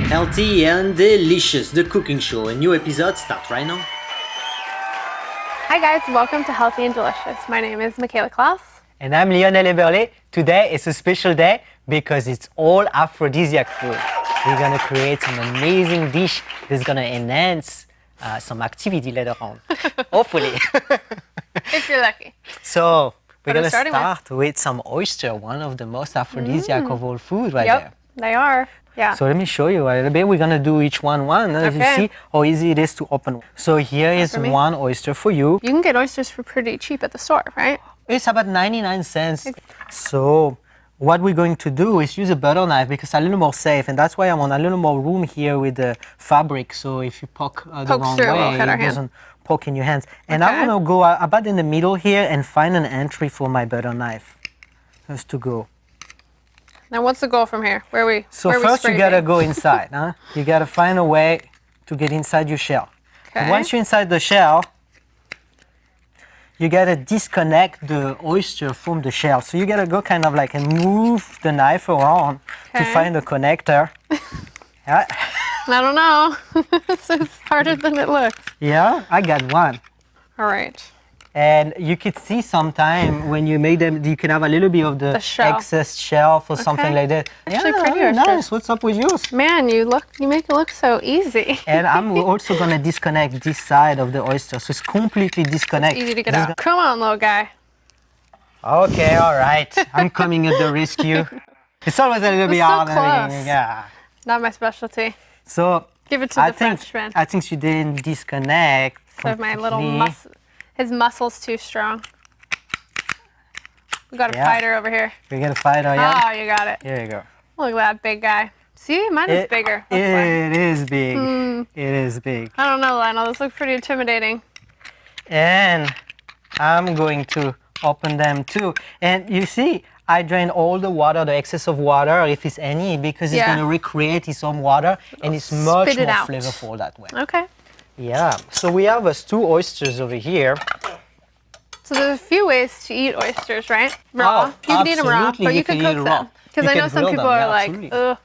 Healthy and Delicious, the cooking show. A new episode starts right now. Hi guys, welcome to Healthy and Delicious. My name is Michaela Klaus. And I'm Lionel and Michaela. Today is a special day because it's all aphrodisiac food. We're gonna create some amazing dish that's gonna enhance some activity later on, hopefully. If you're lucky. So we're gonna starting start with some oyster, one of the most aphrodisiac of all food right Yep, there. they are. Yeah. So let me show you a little bit. We're gonna do each one. As you see how easy it is to open. So here is one oyster for you. You can get oysters for pretty cheap at the store, right? It's about 99 cents. So what we're going to do is use a butter knife because it's a little more safe, and that's why I want a little more room here with the fabric. So if you poke the wrong way, it doesn't poke in your hands. And I'm gonna go about in the middle here and find an entry for my butter knife. Just to go. Now what's the goal from here? So first you gotta go inside, huh? You gotta find a way to get inside your shell. Okay. Once you're inside the shell, you gotta disconnect the oyster from the shell. So you gotta go kind of like and move the knife around to find the connector. Yeah. I don't know. This is harder than it looks. Yeah, I got one. All right. And you could see sometime when you make them, you can have a little bit of the excess shell or something like that. Actually, pretty nice. What's up with yours? Man, you make it look so easy. And I'm also gonna disconnect this side of the oyster, so it's completely disconnected. It's easy to get out. Come on, little guy. Okay, all right. I'm coming at the rescue. It's always a little bit hard. Yeah. Not my specialty. So give it to the Frenchman. I think you didn't disconnect. So my little his muscle's too strong. We got a fighter over here. We got a fighter, yeah? Oh, you got it. Here you go. Look at that big guy. See, mine is bigger. It is big. It is big. I don't know, Lionel. This looks pretty intimidating. And I'm going to open them too. And you see, I drain all the water, the excess of water, if it's any, because it's going to recreate its own water, and it's much more flavorful that way. Okay. Yeah. So we have us 2 oysters over here. So there's a few ways to eat oysters, right? Raw. You can eat them raw, but you can cook them. Because I know some people are like, ugh,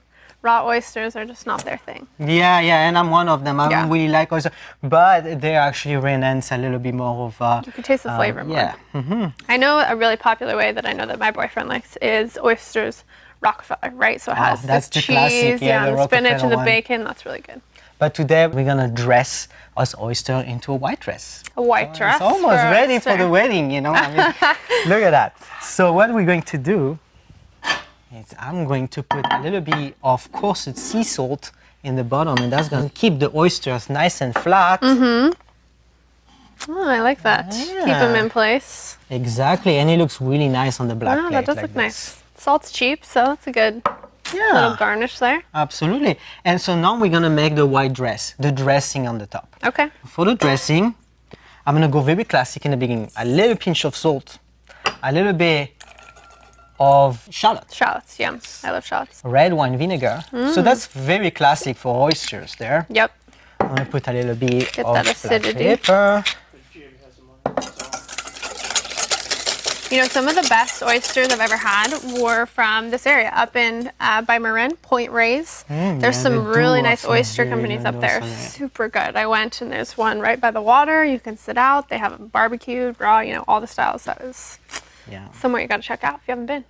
raw oysters are just not their thing. Yeah, and I'm one of them. I don't really like oysters, but they actually enhance a little bit more of... you can taste the flavor more. Yeah. I know a really popular way that I know that my boyfriend likes is oysters Rockefeller, right? So it has that's the the classic, cheese, the spinach and the bacon. That's really good. But today we're gonna dress us oyster into a white dress. A white dress. It's almost ready for the wedding, you know. I mean, look at that. So what we're going to do is I'm going to put a little bit of coarse sea salt in the bottom, and that's gonna keep the oysters nice and flat. Oh, I like that. Yeah. Keep them in place. Exactly, and it looks really nice on the black plate. That does look nice. Salt's cheap, so that's a good little garnish there. Absolutely. And so now we're gonna make the white dress, the dressing on the top. Okay. For the dressing, I'm gonna go very classic in the beginning. A little pinch of salt, a little bit of shallots. Shallots, yeah. I love shallots. Red wine vinegar. So that's very classic for oysters there. Yep. I'm gonna put a little bit of that acidity. black pepper. You know, some of the best oysters I've ever had were from this area up in by Marin, Point Reyes. There's some really nice oyster companies up there. Super good. I went and there's one right by the water. You can sit out. They have them barbecued, raw, you know, all the styles. That is somewhere you got to check out if you haven't been.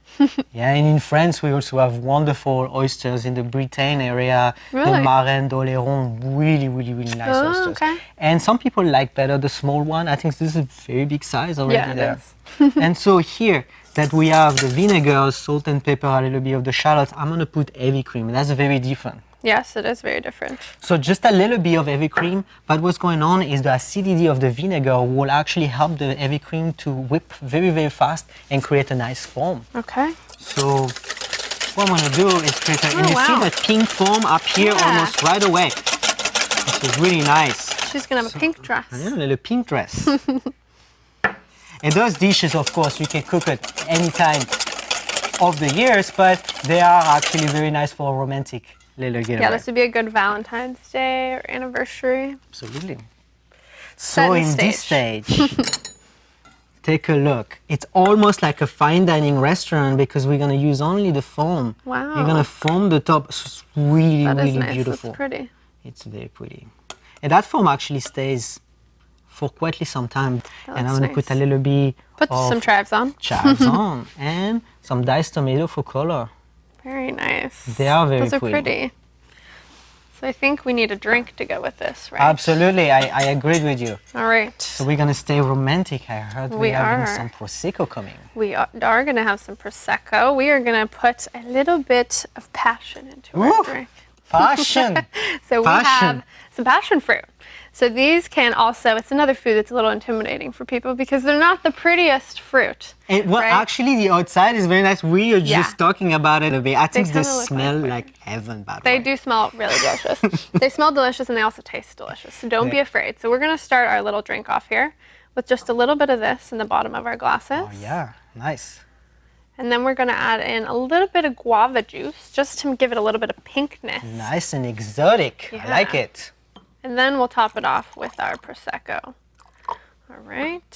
And in France we also have wonderful oysters in the Bretagne area, the Marin, d'Oléron, really nice oysters. Okay. And some people like better the small one. I think this is a very big size already there. And so here that we have the vinegar, salt and pepper, a little bit of the shallots, I'm gonna put heavy cream. That's very different. Yes, it is very different. So just a little bit of heavy cream, but what's going on is the acidity of the vinegar will actually help the heavy cream to whip very fast and create a nice foam. Okay. So what I'm gonna do is create and you see that pink foam up here almost right away. This is really nice. She's gonna have a pink dress. Yeah, a little pink dress. And those dishes, of course, you can cook at any time of the years, but they are actually very nice for a romantic little getaway. Yeah, this would be a good Valentine's Day or anniversary. Absolutely. So in this stage, Take a look. It's almost like a fine dining restaurant because we're gonna use only the foam. Wow. You're gonna foam the top. It's really, That is really nice. beautiful. That's pretty. It's very pretty. And that foam actually stays for quite some time. That And I'm looks gonna put a nice. little bit Put of some chives on. chives on and some diced tomato for color. Very nice. They are very Those are pretty. pretty. So I think we need a drink to go with this, right? Absolutely, I agreed with you. All right. So we're gonna stay romantic. I heard We we're having are. some prosecco coming. We are going to have some Prosecco. We are going to put a little bit of passion into our Ooh. drink. Passion. So we Passion. have some passion fruit. So these can also, it's another food that's a little intimidating for people because they're not the prettiest fruit. Well, right? actually, the outside is very nice. We are just Yeah. talking about it a bit. I think they kinda look smell like like heaven, by the They way. do smell really delicious. They smell delicious and they also taste delicious. So don't be Yeah. afraid. So we're going to start our little drink off here with just a little bit of this in the bottom of our glasses. Oh, yeah, nice. And then we're going to add in a little bit of guava juice just to give it a little bit of pinkness. Nice and exotic. I Yeah. like it. And then we'll top it off with our Prosecco. All right.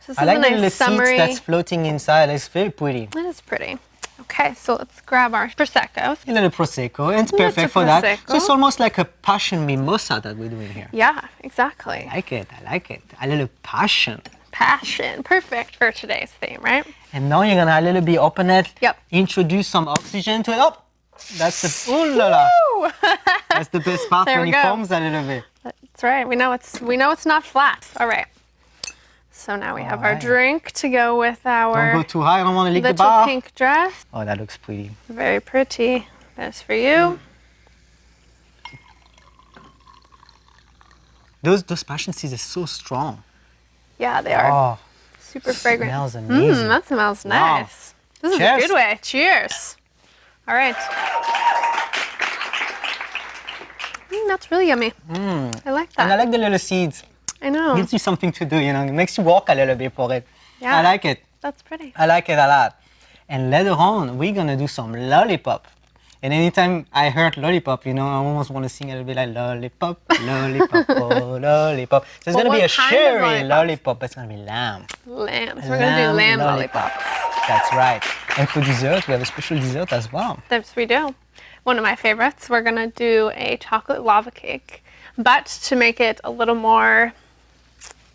So this I is like a the little nice summery. seeds that's floating inside. It's very pretty. It is pretty. Okay, so let's grab our Prosecco. A little prosecco, and it's Little perfect for that. Prosecco. So it's almost like a passion mimosa that we're doing here. Yeah, exactly. I like it. I like it. A little passion. Passion. Perfect for today's theme, right? And now you're gonna a little bit open it. Yep. Introduce some oxygen to it. Oh, that's the ooh la la. Woo! That's the best part There when we it go. foams a little bit. That's right. We know it's not flat. All right. So now we have our Alright. drink to go with Don't our go too high. I don't want to lick the little bar. pink dress. Oh, that looks pretty. Very pretty. That's for you. Those passion seeds are so strong. Yeah, they are. Oh, Super fragrant. smells amazing. That smells Wow. nice. This is Cheers. a good way. Cheers. All right. That's really yummy. I like And I that. like the little seeds. I know. Gives you something to do, you know. It makes you walk a little bit for it. Yeah. I like it. That's pretty. I like it a lot. And later on, we're gonna do some lollipop. And anytime I heard lollipop, you know, I almost want to sing a little bit like lollipop, lollipop, oh, lollipop. So it's Well, gonna be what a kind of cherry lollipop? lollipop, but it's gonna be lamb. Lamb. So we're going to do lamb lollipops. That's right. And for dessert, we have a special dessert as well. Yes, we do. One of my favorites. We're going to do a chocolate lava cake. But to make it a little more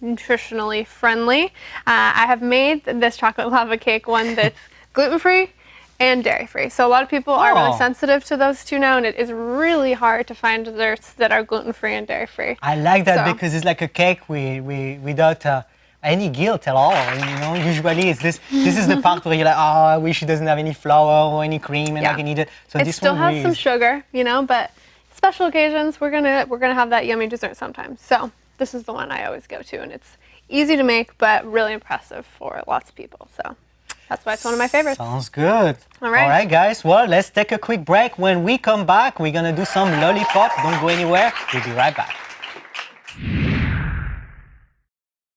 nutritionally friendly, I have made this chocolate lava cake one that's gluten-free and dairy-free. So a lot of people are really Oh. sensitive to those two now, and it is really hard to find desserts that are gluten-free and dairy-free. I like that So- because it's like a cake without any guilt at all. You know, usually it's this. This is the part where you're like, oh, I wish it doesn't have any flour or any cream, and I Yeah. can eat it. So It this still one has really some is- sugar, you know, but special occasions we're gonna have that yummy dessert sometimes. So this is the one I always go to, and it's easy to make but really impressive for lots of people. So that's why it's one of my favorites. Sounds good. All right. All right, guys. Well, let's take a quick break. When we come back, we're gonna do some lollipop. Don't go anywhere. We'll be right back.